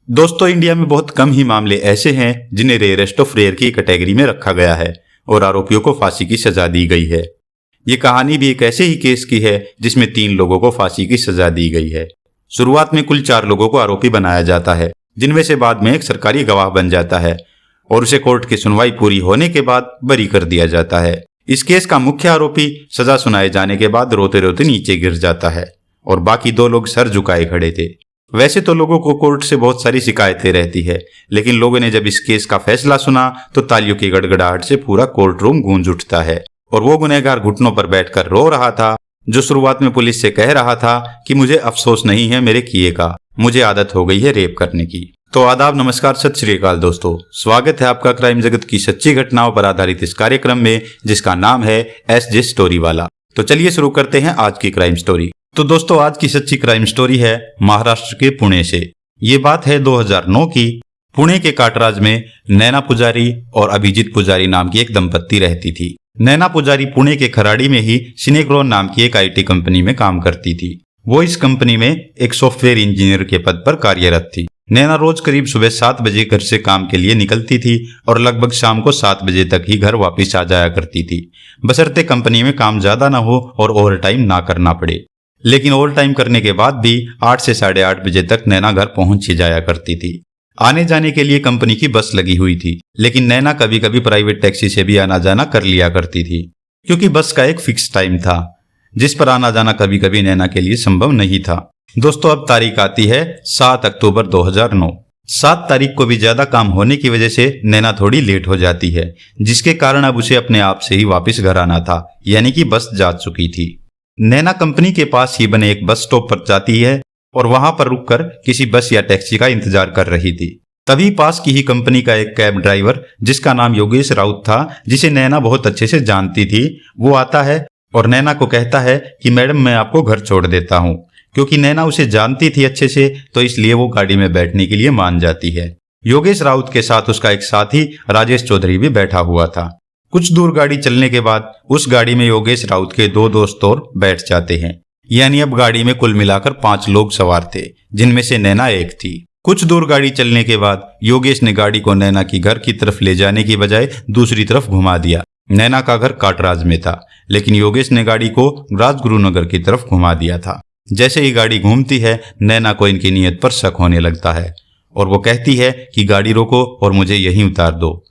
दोस्तों, इंडिया में बहुत कम ही मामले ऐसे हैं जिन्हें रेयरेस्ट ऑफ रेयर की कैटेगरी में रखा गया है और आरोपियों को फांसी की सजा दी गई है। ये कहानी भी एक ऐसे ही केस की है जिसमें 3 लोगों को फांसी की सजा दी गई है। शुरुआत में कुल 4 लोगों को आरोपी बनाया जाता है, जिनमें से बाद में एक सरकारी गवाह बन जाता है और उसे कोर्ट की सुनवाई पूरी होने के बाद बरी कर दिया जाता है। इस केस का मुख्य आरोपी सजा सुनाए जाने के बाद रोते रोते नीचे गिर जाता है और बाकी 2 लोग सर झुकाए खड़े थे। वैसे तो लोगों को कोर्ट से बहुत सारी शिकायतें रहती है, लेकिन लोगों ने जब इस केस का फैसला सुना तो तालियों की गड़गड़ाहट से पूरा कोर्ट रूम गूंज उठता है और वो गुनहगार घुटनों पर बैठकर रो रहा था, जो शुरुआत में पुलिस से कह रहा था कि मुझे अफसोस नहीं है मेरे किए का, मुझे आदत हो गई है रेप करने की। तो आदाब, नमस्कार, सत श्री अकाल दोस्तों, स्वागत है आपका क्राइम जगत की सच्ची घटनाओं पर आधारित इस कार्यक्रम में जिसका नाम है एसजे स्टोरी वाला। तो चलिए शुरू करते हैं आज की क्राइम स्टोरी। तो दोस्तों, आज की सच्ची क्राइम स्टोरी है महाराष्ट्र के पुणे से। ये बात है 2009 की। पुणे के काटराज में नैना पुजारी और अभिजीत पुजारी नाम की एक दंपत्ति रहती थी। नैना पुजारी पुणे के खराड़ी में ही सिनेग्रोन नाम की एक आईटी कंपनी में काम करती थी। वो इस कंपनी में एक सॉफ्टवेयर इंजीनियर के पद पर कार्यरत थी। नैना रोज करीब सुबह 7 बजे घर से काम के लिए निकलती थी और लगभग शाम को 7 बजे तक ही घर वापस आ जाया करती थी, बशर्ते कंपनी में काम ज्यादा ना हो और ओवर टाइम ना करना पड़े। लेकिन ओवर टाइम करने के बाद भी 8 से 8:30 बजे तक नैना घर पहुंच ही जाया करती थी। आने जाने के लिए कंपनी की बस लगी हुई थी, लेकिन नैना कभी कभी प्राइवेट टैक्सी से भी आना जाना कर लिया करती थी, क्योंकि बस का एक फिक्स टाइम था जिस पर आना जाना कभी कभी नैना के लिए संभव नहीं था। दोस्तों, अब तारीख आती है 7 अक्टूबर 2009। 7 तारीख को भी ज्यादा काम होने की वजह से नैना थोड़ी लेट हो जाती है, जिसके कारण अब उसे अपने आप से ही वापस घर आना था, यानी कि बस जा चुकी थी। नैना कंपनी के पास ही बने एक बस स्टॉप पर जाती है और वहां पर रुककर किसी बस या टैक्सी का इंतजार कर रही थी। तभी पास की ही कंपनी का एक कैब ड्राइवर, जिसका नाम योगेश राउत था, जिसे नैना बहुत अच्छे से जानती थी, वो आता है और नैना को कहता है कि मैडम, मैं आपको घर छोड़ देता हूँ। क्योंकि नैना उसे जानती थी अच्छे से, तो इसलिए वो गाड़ी में बैठने के लिए मान जाती है। योगेश राउत के साथ उसका एक साथी राजेश चौधरी भी बैठा हुआ था। कुछ दूर गाड़ी चलने के बाद उस गाड़ी में योगेश राउत के 2 दोस्त और बैठ जाते हैं, यानी अब गाड़ी में कुल मिलाकर 5 लोग सवार थे, जिनमें से नैना एक थी। कुछ दूर गाड़ी चलने के बाद योगेश ने गाड़ी को नैना की घर की तरफ ले जाने की बजाय दूसरी तरफ घुमा दिया। नैना का घर काटराज में था, लेकिन योगेश ने गाड़ी को राजगुरुनगर की तरफ घुमा दिया था। जैसे ही गाड़ी घूमती है, नैना को इनकी नीयत पर शक होने लगता है और वो कहती है कि गाड़ी रोको और मुझे यहीं उतार दो।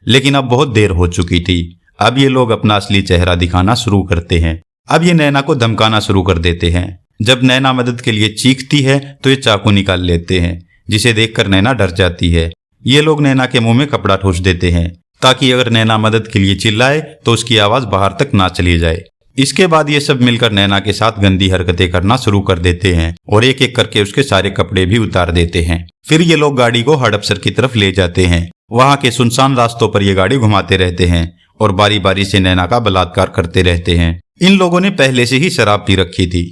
लेकिन अब बहुत देर हो चुकी थी। अब ये लोग अपना असली चेहरा दिखाना शुरू करते हैं। अब ये नैना को धमकाना शुरू कर देते हैं। जब नैना मदद के लिए चीखती है तो ये चाकू निकाल लेते हैं, जिसे देखकर नैना डर जाती है। ये लोग नैना के मुंह में कपड़ा ठूस देते हैं ताकि अगर नैना मदद के लिए चिल्लाए तो उसकी आवाज बाहर तक ना चली जाए। इसके बाद ये सब मिलकर नैना के साथ गंदी हरकतें करना शुरू कर देते हैं और एक एक करके उसके सारे कपड़े भी उतार देते हैं। फिर ये लोग गाड़ी को हड़पसर की तरफ ले जाते हैं। वहां के सुनसान रास्तों पर ये गाड़ी घुमाते रहते हैं और बारी बारी से नैना का बलात्कार करते रहते हैं। इन लोगों ने पहले से ही शराब पी रखी थी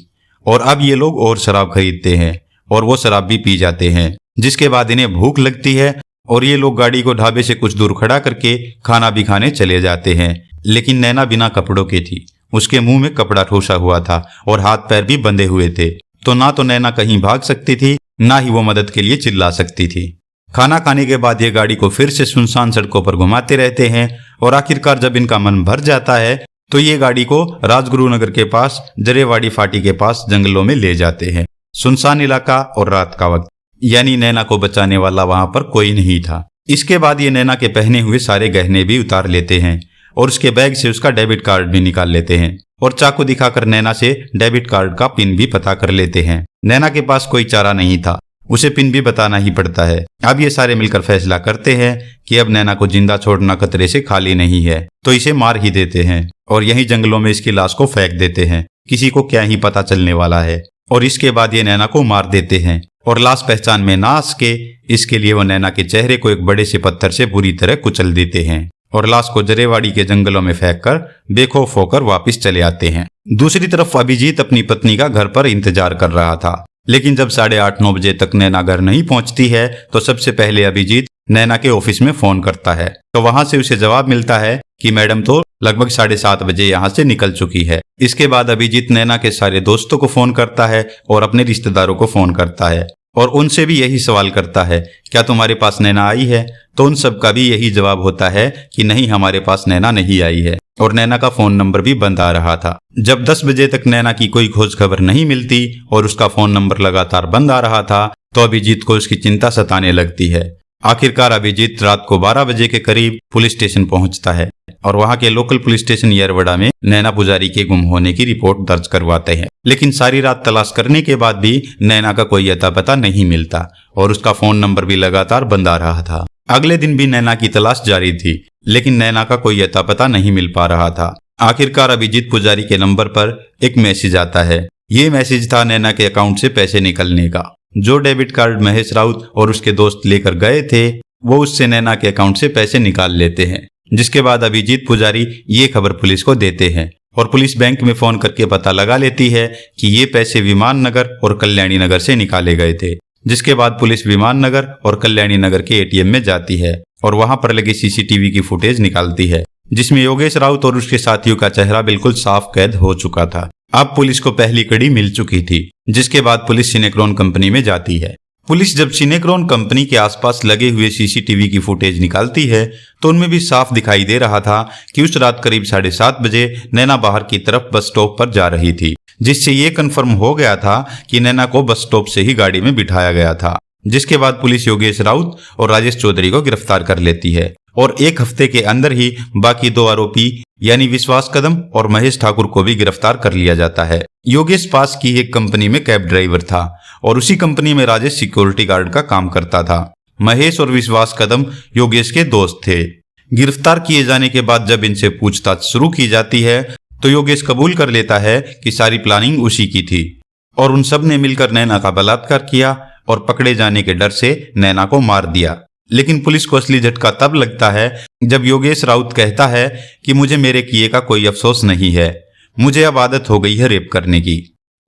और अब ये लोग और शराब खरीदते हैं और वो शराब भी पी जाते हैं, जिसके बाद इन्हें भूख लगती है और ये लोग गाड़ी को ढाबे से कुछ दूर खड़ा करके खाना भी खाने चले जाते हैं। लेकिन नैना बिना कपड़ों की थी, उसके मुंह में कपड़ा ठूसा हुआ था और हाथ पैर भी बंधे हुए थे, तो ना तो नैना कहीं भाग सकती थी, ना ही वो मदद के लिए चिल्ला सकती थी। खाना खाने के बाद ये गाड़ी को फिर से सुनसान सड़कों पर घुमाते रहते हैं और आखिरकार जब इनका मन भर जाता है तो ये गाड़ी को राजगुरुनगर के पास जरेवाड़ी फाटी के पास जंगलों में ले जाते हैं। सुनसान इलाका और रात का वक्त, यानी नैना को बचाने वाला वहां पर कोई नहीं था। इसके बाद ये नैना के पहने हुए सारे गहने भी उतार लेते हैं और उसके बैग से उसका डेबिट कार्ड भी निकाल लेते हैं और चाकू दिखाकर नैना से डेबिट कार्ड का पिन भी पता कर लेते हैं। नैना के पास कोई चारा नहीं था, उसे पिन भी बताना ही पड़ता है। अब ये सारे मिलकर फैसला करते हैं कि अब नैना को जिंदा छोड़ना खतरे से खाली नहीं है, तो इसे मार ही देते हैं और यहीं जंगलों में इसकी लाश को फेंक देते हैं। किसी को क्या ही पता चलने वाला है। और इसके बाद ये नैना को मार देते हैं और लाश पहचान में ना आ सके, इसके लिए वो नैना के चेहरे को एक बड़े से पत्थर से बुरी तरह कुचल देते हैं और लाश को जरेवाड़ी के जंगलों में फेंककर बेखौफ होकर वापस चले आते हैं। दूसरी तरफ अभिजीत अपनी पत्नी का घर पर इंतजार कर रहा था, लेकिन जब 8:30-9 बजे तक नैना घर नहीं पहुंचती है तो सबसे पहले अभिजीत नैना के ऑफिस में फोन करता है। तो वहां से उसे जवाब मिलता है कि मैडम तो लगभग 7:30 बजे यहाँ से निकल चुकी है। इसके बाद अभिजीत नैना के सारे दोस्तों को फोन करता है और अपने रिश्तेदारों को फोन करता है और उनसे भी यही सवाल करता है, क्या तुम्हारे पास नैना आई है? तो उन सब का भी यही जवाब होता है कि नहीं, हमारे पास नैना नहीं आई है। और नैना का फोन नंबर भी बंद आ रहा था। जब 10 बजे तक नैना की कोई खोज खबर नहीं मिलती और उसका फोन नंबर लगातार बंद आ रहा था, तो अभिजीत को उसकी चिंता सताने लगती है। आखिरकार अभिजीत रात को 12 बजे के करीब पुलिस स्टेशन पहुंचता है और वहां के लोकल पुलिस स्टेशन येरवड़ा में नैना पुजारी के गुम होने की रिपोर्ट दर्ज करवाते हैं। लेकिन सारी रात तलाश करने के बाद भी नैना का कोई अता पता नहीं मिलता और उसका फोन नंबर भी लगातार बंद आ रहा था। अगले दिन भी नैना की तलाश जारी थी, लेकिन नैना का कोई अता पता नहीं मिल पा रहा था। आखिरकार अभिजीत पुजारी के नंबर पर एक मैसेज आता है। ये मैसेज था नैना के अकाउंट से पैसे निकलने का। जो डेबिट कार्ड महेश राउत और उसके दोस्त लेकर गए थे, वो उससे नैना के अकाउंट से पैसे निकाल लेते हैं। जिसके बाद अभिजीत पुजारी ये खबर पुलिस को देते हैं और पुलिस बैंक में फोन करके पता लगा लेती है कि ये पैसे विमान नगर और कल्याणी नगर से निकाले गए थे। जिसके बाद पुलिस विमान नगर और कल्याणी नगर के एटीएम में जाती है और वहां पर लगी सीसीटीवी की फुटेज निकालती है, जिसमें योगेश राउत और उसके साथियों का चेहरा बिल्कुल साफ कैद हो चुका था। अब पुलिस को पहली कड़ी मिल चुकी थी। जिसके बाद पुलिस सिनेक्रॉन कंपनी में जाती है। पुलिस जब सिनेक्रॉन कंपनी के आसपास लगे हुए सीसीटीवी की फुटेज निकालती है, तो उनमें भी साफ दिखाई दे रहा था कि उस रात करीब 7:30 बजे नैना बाहर की तरफ बस स्टॉप पर जा रही थी, जिससे ये कंफर्म हो गया था कि नैना को बस स्टॉप से ही गाड़ी में बिठाया गया था। जिसके बाद पुलिस योगेश राउत और राजेश चौधरी को गिरफ्तार कर लेती है और एक हफ्ते के अंदर ही बाकी 2 आरोपी यानी विश्वास कदम और महेश ठाकुर को भी गिरफ्तार कर लिया जाता है। योगेश पास की एक कंपनी में कैब ड्राइवर था और उसी कंपनी में राजेश सिक्योरिटी गार्ड का काम करता था। महेश और विश्वास कदम योगेश के दोस्त थे। गिरफ्तार किए जाने के बाद जब इनसे पूछताछ शुरू की जाती है, तो योगेश कबूल कर लेता है कि सारी प्लानिंग उसी की थी और उन सब ने मिलकर नैना का बलात्कार किया और पकड़े जाने के डर से नैना को मार दिया। लेकिन पुलिस को असली झटका तब लगता है जब योगेश राउत कहता है कि मुझे मेरे किए का कोई अफसोस नहीं है, मुझे अब आदत हो गई है रेप करने की।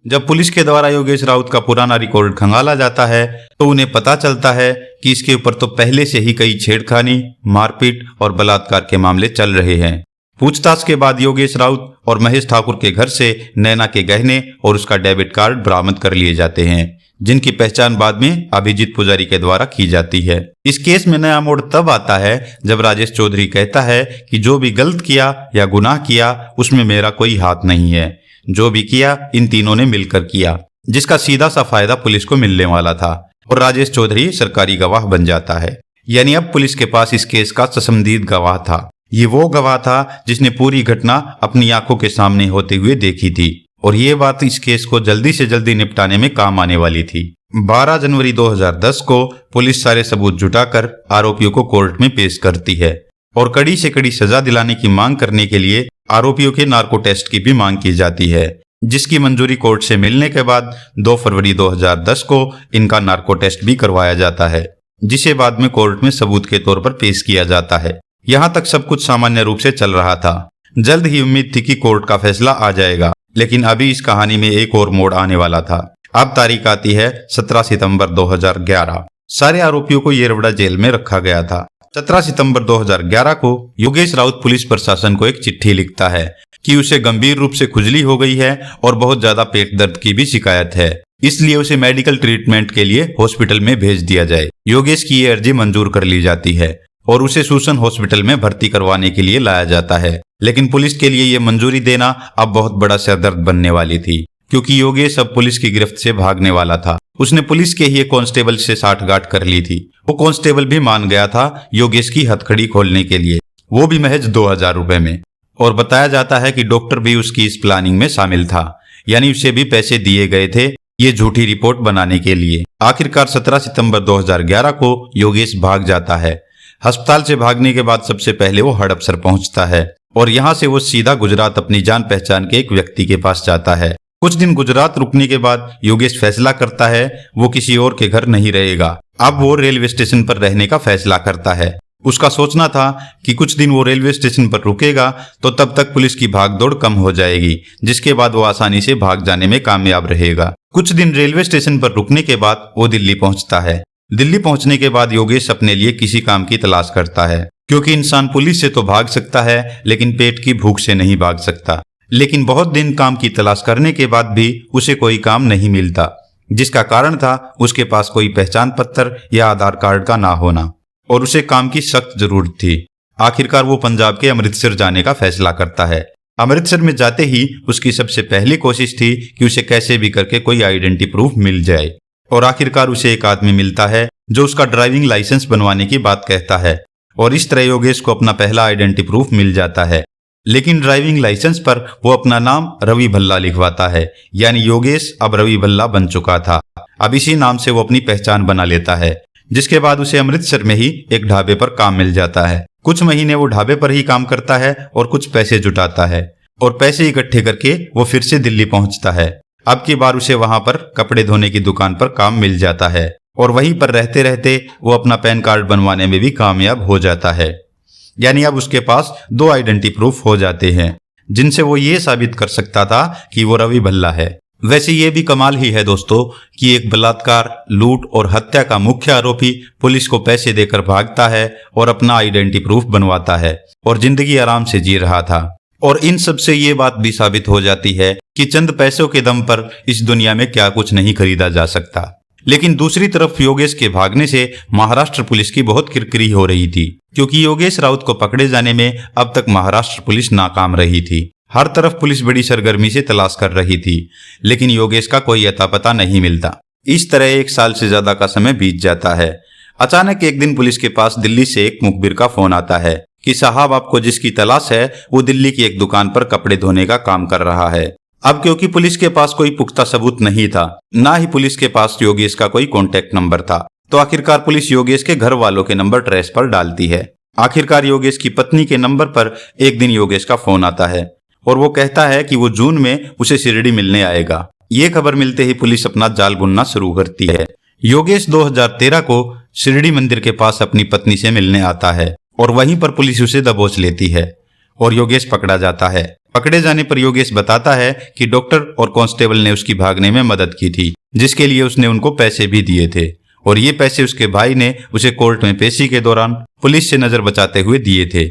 जब पुलिस के द्वारा योगेश राउत का पुराना रिकॉर्ड खंगाला जाता है, तो उन्हें पता चलता है कि इसके ऊपर तो पहले से ही कई छेड़खानी, मारपीट और बलात्कार के मामले चल रहे हैं। पूछताछ के बाद योगेश राउत और महेश ठाकुर के घर से नैना के गहने और उसका डेबिट कार्ड बरामद कर लिए जाते हैं, जिनकी पहचान बाद में अभिजीत पुजारी के द्वारा की जाती है। इस केस में नया मोड़ तब आता है जब राजेश चौधरी कहता है कि जो भी गलत किया या गुनाह किया उसमें मेरा कोई हाथ नहीं है, जो भी किया इन तीनों ने मिलकर किया, जिसका सीधा सा फायदा पुलिस को मिलने वाला था और राजेश चौधरी सरकारी गवाह बन जाता है। यानी अब पुलिस के पास इस केस का ससंदीद गवाह था। ये वो गवाह था जिसने पूरी घटना अपनी आंखों के सामने होते हुए देखी थी और ये बात इस केस को जल्दी से जल्दी निपटाने में काम आने वाली थी। 12 जनवरी 2010 को पुलिस सारे सबूत जुटाकर आरोपियों को कोर्ट में पेश करती है और कड़ी से कड़ी सजा दिलाने की मांग करने के लिए आरोपियों के नार्को टेस्ट की भी मांग की जाती है, जिसकी मंजूरी कोर्ट से मिलने के बाद 2 फरवरी 2010 को इनका नार्को टेस्ट भी करवाया जाता है, जिसे बाद में कोर्ट में सबूत के तौर पर पेश किया जाता है। यहाँ तक सब कुछ सामान्य रूप से चल रहा था। जल्द ही उम्मीद थी कि कोर्ट का फैसला आ जाएगा, लेकिन अभी इस कहानी में एक और मोड़ आने वाला था। अब तारीख आती है 17 सितंबर 2011। सारे आरोपियों को येरवड़ा जेल में रखा गया था। 17 सितंबर 2011 को योगेश राउत पुलिस प्रशासन को एक चिट्ठी लिखता है कि उसे गंभीर रूप से खुजली हो गई है और बहुत ज्यादा पेट दर्द की भी शिकायत है, इसलिए उसे मेडिकल ट्रीटमेंट के लिए हॉस्पिटल में भेज दिया जाए। योगेश की ये अर्जी मंजूर कर ली जाती है और उसे सूसन हॉस्पिटल में भर्ती करवाने के लिए लाया जाता है। लेकिन पुलिस के लिए ये मंजूरी देना अब बहुत बड़ा सरदर्द बनने वाली थी, क्योंकि योगेश अब पुलिस की गिरफ्त से भागने वाला था। उसने पुलिस के ही एक कांस्टेबल से साठगांठ कर ली थी। वो कांस्टेबल भी मान गया था योगेश की हथकड़ी खोलने के लिए, वो भी महज 2000 रुपए में। और बताया जाता है कि डॉक्टर भी उसकी इस प्लानिंग में शामिल था, यानी उसे भी पैसे दिए गए थे ये झूठी रिपोर्ट बनाने के लिए। आखिरकार 17 सितंबर 2011 को योगेश भाग जाता है। अस्पताल से भागने के बाद सबसे पहले वो हड़पसर पहुंचता है और यहाँ से वो सीधा गुजरात अपनी जान पहचान के एक व्यक्ति के पास जाता है। कुछ दिन गुजरात रुकने के बाद योगेश फैसला करता है वो किसी और के घर नहीं रहेगा। अब वो रेलवे स्टेशन पर रहने का फैसला करता है। उसका सोचना था कि कुछ दिन वो रेलवे स्टेशन पर रुकेगा तो तब तक पुलिस की भागदौड़ कम हो जाएगी, जिसके बाद वो आसानी से भाग जाने में कामयाब रहेगा। कुछ दिन रेलवे स्टेशन पर रुकने के बाद वो दिल्ली पहुंचता है। दिल्ली पहुंचने के बाद योगेश अपने लिए किसी काम की तलाश करता है, क्योंकि इंसान पुलिस से तो भाग सकता है लेकिन पेट की भूख से नहीं भाग सकता। लेकिन बहुत दिन काम की तलाश करने के बाद भी उसे कोई काम नहीं मिलता। जिसका कारण था उसके पास कोई पहचान पत्र या आधार कार्ड का ना होना और उसे काम की सख्त जरूरत थी। आखिरकार वो पंजाब के अमृतसर जाने का फैसला करता है। अमृतसर में जाते ही उसकी सबसे पहली कोशिश थी कि उसे कैसे भी करके कोई आइडेंटिटी प्रूफ मिल जाए और आखिरकार उसे एक आदमी मिलता है जो उसका ड्राइविंग लाइसेंस बनवाने की बात कहता है और इस तरह योगेश को अपना पहला आइडेंटिटी प्रूफ मिल जाता है। लेकिन ड्राइविंग लाइसेंस पर वो अपना नाम रवि भल्ला लिखवाता है, यानी योगेश अब रवि भल्ला बन चुका था। अब इसी नाम से वो अपनी पहचान बना लेता है, जिसके बाद उसे अमृतसर में ही एक ढाबे पर काम मिल जाता है। कुछ महीने वो ढाबे पर ही काम करता है और कुछ पैसे जुटाता है और पैसे इकट्ठे करके वो फिर से दिल्ली पहुंचता है। अब की बार उसे वहां पर कपड़े धोने की दुकान पर काम मिल जाता है और वहीं पर रहते रहते वो अपना पैन कार्ड बनवाने में भी कामयाब हो जाता है। यानी अब उसके पास 2 आइडेंटिटी प्रूफ हो जाते हैं, जिनसे वो ये साबित कर सकता था कि वो रवि भल्ला है। वैसे ये भी कमाल ही है दोस्तों कि एक बलात्कार, लूट और हत्या का मुख्य आरोपी पुलिस को पैसे देकर भागता है और अपना आइडेंटिटी प्रूफ बनवाता है और जिंदगी आराम से जी रहा था। और इन सब से ये बात भी साबित हो जाती है कि चंद पैसों के दम पर इस दुनिया में क्या कुछ नहीं खरीदा जा सकता। लेकिन दूसरी तरफ योगेश के भागने से महाराष्ट्र पुलिस की बहुत किरकिरी हो रही थी, क्योंकि योगेश राउत को पकड़े जाने में अब तक महाराष्ट्र पुलिस नाकाम रही थी। हर तरफ पुलिस बड़ी सरगर्मी से तलाश कर रही थी, लेकिन योगेश का कोई अता पता नहीं मिलता। इस तरह 1 साल से ज्यादा का समय बीत जाता है। अचानक एक दिन पुलिस के पास दिल्ली से एक मुखबिर का फोन आता है कि साहब, आपको जिसकी तलाश है वो दिल्ली की एक दुकान पर कपड़े धोने का काम कर रहा है। अब क्योंकि पुलिस के पास कोई पुख्ता सबूत नहीं था, ना ही पुलिस के पास योगेश का कोई कॉन्टेक्ट नंबर था, तो आखिरकार पुलिस योगेश के घर वालों के नंबर ट्रेस पर डालती है। आखिरकार योगेश की पत्नी के नंबर पर एक दिन योगेश का फोन आता है और वो कहता है कि वो जून में उसे शिरडी मिलने आएगा। ये खबर मिलते ही पुलिस अपना जाल बुनना शुरू करती है। योगेश 2013 को शिरडी मंदिर के पास अपनी पत्नी से मिलने आता है और वहीं पर पुलिस उसे दबोच लेती है और योगेश पकड़ा जाता है। पकड़े जाने पर योगेश बताता है कि डॉक्टर और कांस्टेबल ने उसकी भागने में मदद की थी, जिसके लिए उसने उनको पैसे भी दिए थे और ये पैसे उसके भाई ने उसे कोर्ट में पेशी के दौरान पुलिस से नजर बचाते हुए दिए थे।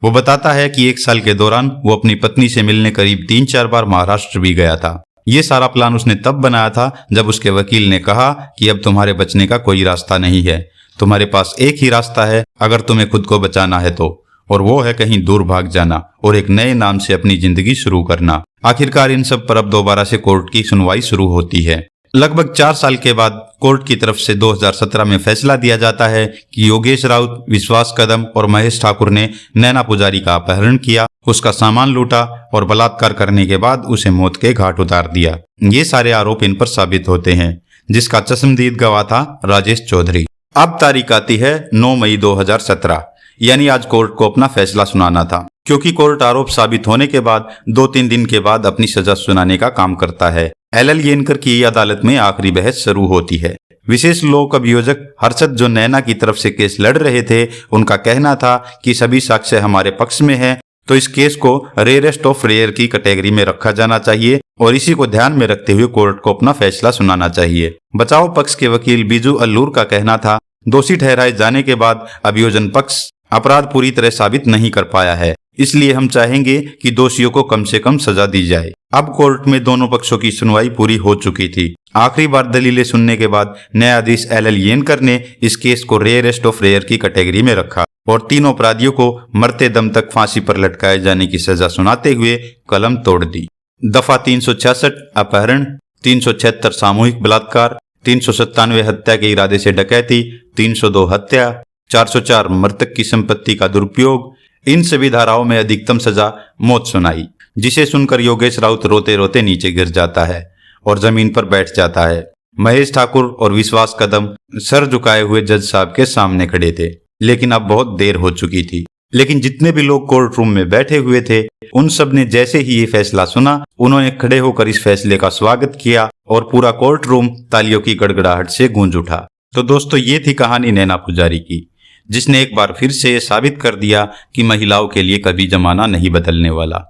वो बताता है कि 1 साल के दौरान वो अपनी पत्नी से मिलने करीब 3-4 बार महाराष्ट्र भी गया था। ये सारा प्लान उसने तब बनाया था जब उसके वकील ने कहा कि अब तुम्हारे बचने का कोई रास्ता नहीं है, तुम्हारे पास एक ही रास्ता है अगर तुम्हें खुद को बचाना है तो, और वो है कहीं दूर भाग जाना और एक नए नाम से अपनी जिंदगी शुरू करना। आखिरकार इन सब पर अब दोबारा से कोर्ट की सुनवाई शुरू होती है। लगभग 4 साल के बाद कोर्ट की तरफ से 2017 में फैसला दिया जाता है कि योगेश राउत, विश्वास कदम और महेश ठाकुर ने नैना पुजारी का अपहरण किया, उसका सामान लूटा और बलात्कार करने के बाद उसे मौत के घाट उतार दिया। ये सारे आरोप इन पर साबित होते हैं, जिसका चश्मदीद गवाह था राजेश चौधरी। अब तारीख आती है 9 मई 2017, यानी आज कोर्ट को अपना फैसला सुनाना था। क्योंकि कोर्ट आरोप साबित होने के बाद 2-3 दिन के बाद अपनी सजा सुनाने का काम करता है। LL येनकर की अदालत में आखिरी बहस शुरू होती है। विशेष लोक अभियोजक हर्षद, जो नैना की तरफ से केस लड़ रहे थे, उनका कहना था कि सभी साक्ष्य हमारे पक्ष में है, तो इस केस को रेयरेस्ट ऑफ रेयर की कैटेगरी में रखा जाना चाहिए और इसी को ध्यान में रखते हुए कोर्ट को अपना फैसला सुनाना चाहिए। बचाव पक्ष के वकील बीजू अल्लूर का कहना था, दोषी ठहराए जाने के बाद अभियोजन पक्ष अपराध पूरी तरह साबित नहीं कर पाया है, इसलिए हम चाहेंगे कि दोषियों को कम से कम सजा दी जाए। अब कोर्ट में दोनों पक्षों की सुनवाई पूरी हो चुकी थी। आखिरी बार दलीलें सुनने के बाद न्यायाधीश LL येनकर ने इस केस को रेयरेस्ट ऑफ रेयर की कैटेगरी में रखा और तीनों अपराधियों को मरते दम तक फांसी पर लटकाए जाने की सजा सुनाते हुए कलम तोड़ दी। दफा 366 अपहरण, 376 सामूहिक बलात्कार, 397 हत्या के इरादे से डकैती, 302 हत्या, 404 मृतक की संपत्ति का दुरुपयोग, इन सभी धाराओं में अधिकतम सजा मौत सुनाई, जिसे सुनकर योगेश राउत रोते रोते नीचे गिर जाता है और जमीन पर बैठ जाता है। महेश ठाकुर और विश्वास कदम सर झुकाए हुए जज साहब के सामने खड़े थे, लेकिन अब बहुत देर हो चुकी थी। लेकिन जितने भी लोग कोर्ट रूम में बैठे हुए थे, उन सब ने जैसे ही ये फैसला सुना, उन्होंने खड़े होकर इस फैसले का स्वागत किया और पूरा कोर्ट रूम तालियों की गड़गड़ाहट से गूंज उठा। तो दोस्तों, ये थी कहानी नैना पुजारी की, जिसने एक बार फिर से साबित कर दिया कि महिलाओं के लिए कभी जमाना नहीं बदलने वाला,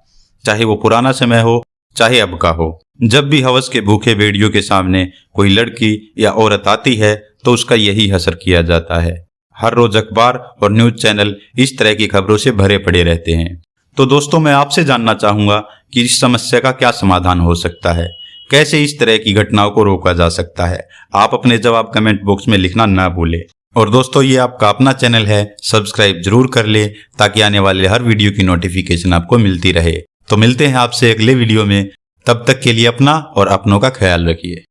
चाहे वो पुराना समय हो चाहे अब का हो। जब भी हवस के भूखे भेड़ियों के सामने कोई लड़की या औरत आती है तो उसका यही हसर किया जाता है। हर रोज अखबार और न्यूज चैनल इस तरह की खबरों से भरे पड़े रहते हैं। तो दोस्तों, मैं आपसे जानना चाहूंगा कि इस समस्या का क्या समाधान हो सकता है। कैसे इस तरह की घटनाओं को रोका जा सकता है? आप अपने जवाब कमेंट बॉक्स में लिखना ना भूलें। और दोस्तों, ये आपका अपना चैनल है, सब्सक्राइब जरूर कर ले ताकि आने वाले हर वीडियो की नोटिफिकेशन आपको मिलती रहे। तो मिलते हैं आपसे अगले वीडियो में, तब तक के लिए अपना और अपनों का ख्याल रखिए।